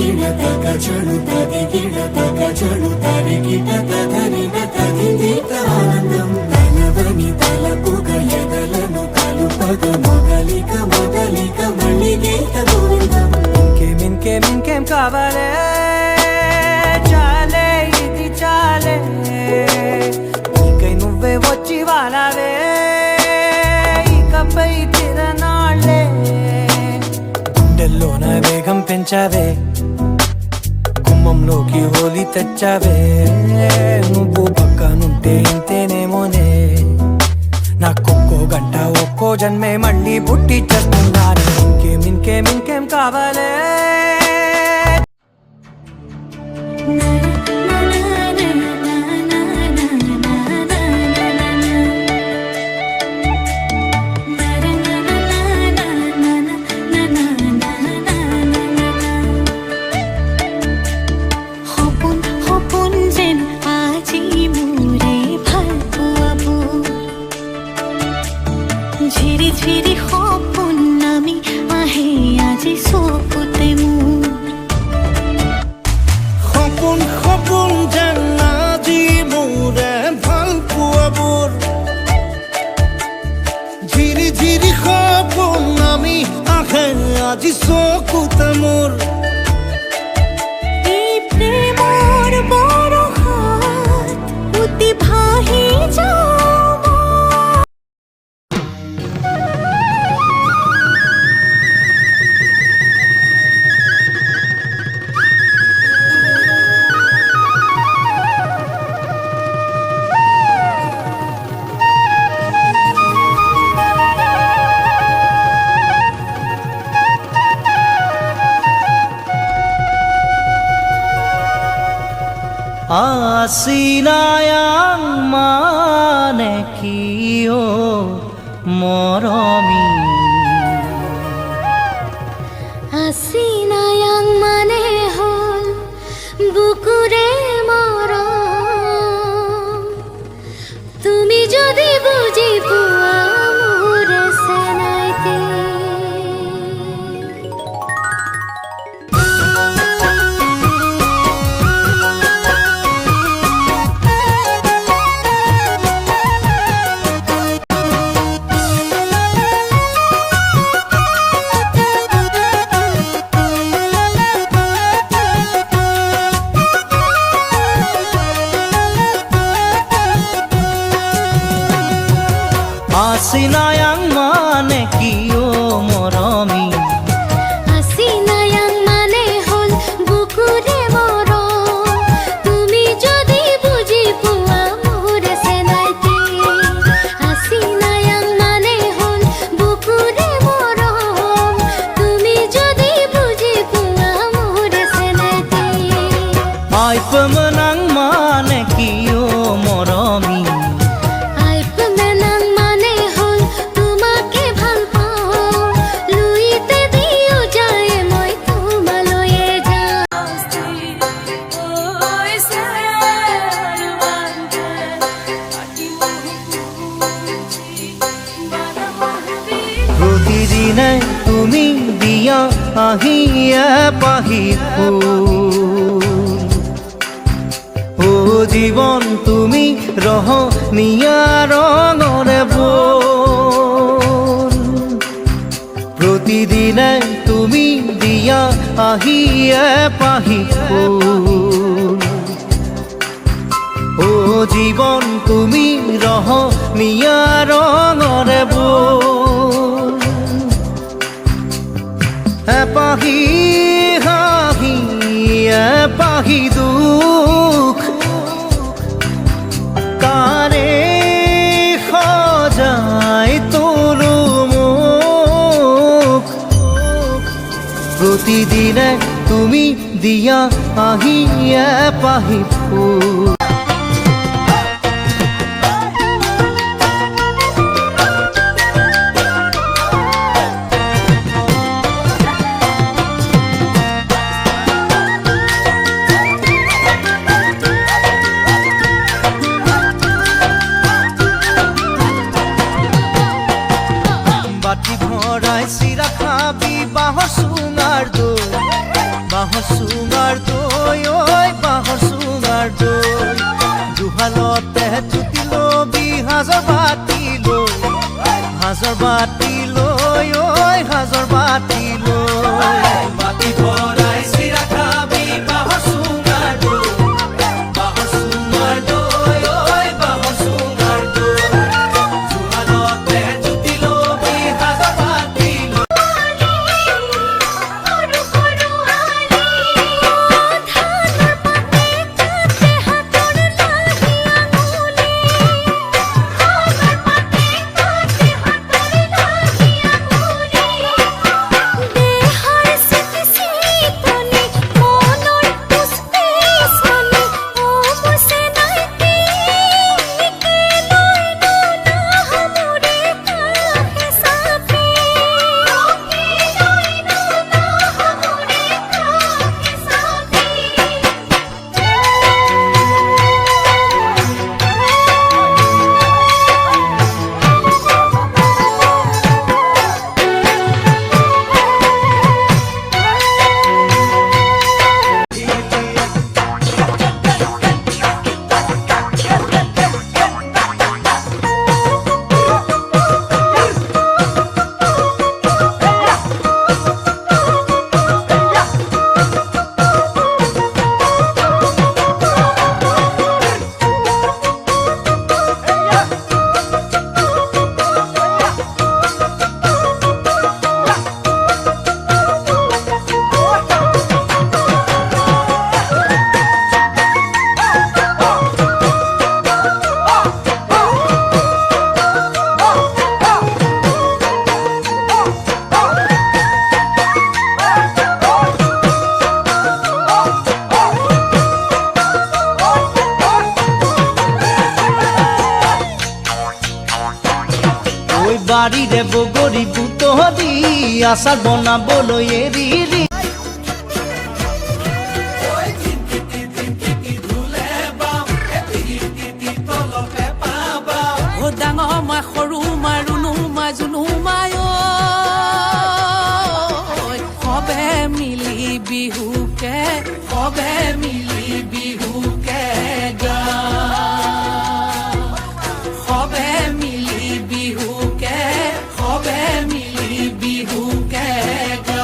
ಗಿಡ ತಗ ಚಳು ತದಿ ಗಿಡ ತಗ ಚಳು ತರಿ ಗಿಡ ತದರಿನ ತದಿದೀತ ఆనందం తలవని తలపుగ ఎదలను కలుపగ మొగలిక మొదలిక మళ్ళీ గీత గోవిందం ఇంకేం కావాలే చాలే ఇది చాలే నీకై నువ్వే వచ్చి వాలావే ఇకపై తిరనాళ్ళే గుండెల్లోన వేగం పెంచావే గుమ్మంలోకి హోలీ తెచ్చావే నువ్వు పక్కనుంటే ఇంతేనేమోనే నాకొక్కో గంట ఒక్కో జన్మే మళ్ళీ పుట్టి చేస్తున్నాను ఇంకేం కావాలే ঝিরি ঝিরি সপোন নামি আহে আজি চকুতে মোৰ সপোন সপোন যেন আজি মোৰে ভাল পোৱাবোৰ ঝিৰি ঝিৰি সপোন নামি আহে আজি চকুতে মোৰ এই প্ৰেমৰ বৰষাত উটি ভাহি যাওঁ Asinayang mane kiyo moromi Asinayang mane hol bukure মরম তুমি যদি বুঝি পোৱা মোৰ সেনাইতে Asinayang mane kiyo moromi Asinayang mane hol bukure মরম তুমি যদি বুঝি পোৱা মোৰ সেনাইতে Asinayang mane hol bukure মরম তুমি যদি বুঝি পোৱা মোৰ সেনাইতে Ay pemenang mane kiyo moromi প্রতিদিনে তুমি দিয়া আহিয়া পাহি ও জীবন তুমি রহনীয়া রঙরে বোল প্রতিদিনে তুমি দিয়া আহিয়া পাহি ও জীবন তুমি রহনীয়া রঙরে বোল এপাহি হাহি এপাহি দুখ কারে সজায় তোলো মুখ প্রতিদিনে তুমি দিয়া আহি এপাহি ফুল বাটি ভৰাই চিৰা খাবি বাঁহৰ চুঙাৰ দৈ বাঁহৰ চুঙাৰ দৈ ঐ বাঁহৰ চুঙাৰ দৈ জুহালতে জুতি লবি সাজৰ বাতি লৈ ঐ সাজৰ বাতি লৈ বাতি ভৰাই চিৰা খাবি বাঁহৰ চুঙাৰ দৈ বাঁহৰ চুঙাৰ দৈ ঐ বাঁহৰ চুঙাৰ দৈ জুহালতে জুতি লবি সাজৰ বাতি লৈ সৰু সৰু আলি ধানৰ পাতে কাটে হাতৰ লাহি আঙুলি ধানৰ পাতে কাটে হাতৰ লাহি আঙুলি দেহাৰ চিতি চিতনি মনৰ পুষ্পিচনি ও বসে নাইতি একেলৈ নোনা হামুৰে কাষে চাপি একেলৈ নোনা হামুৰে ঐ বাৰীৰে বগৰী বুট দি আচাৰ বনাবলৈ এৰি ও ডাঙৰ মা সৰু মা ৰুণু মা জুনু মাই সবে মিলি বিহুকে সবে মিলি বিহুকে গা সবে মিলি বিহুকে সবে মিলি বিহুকে গা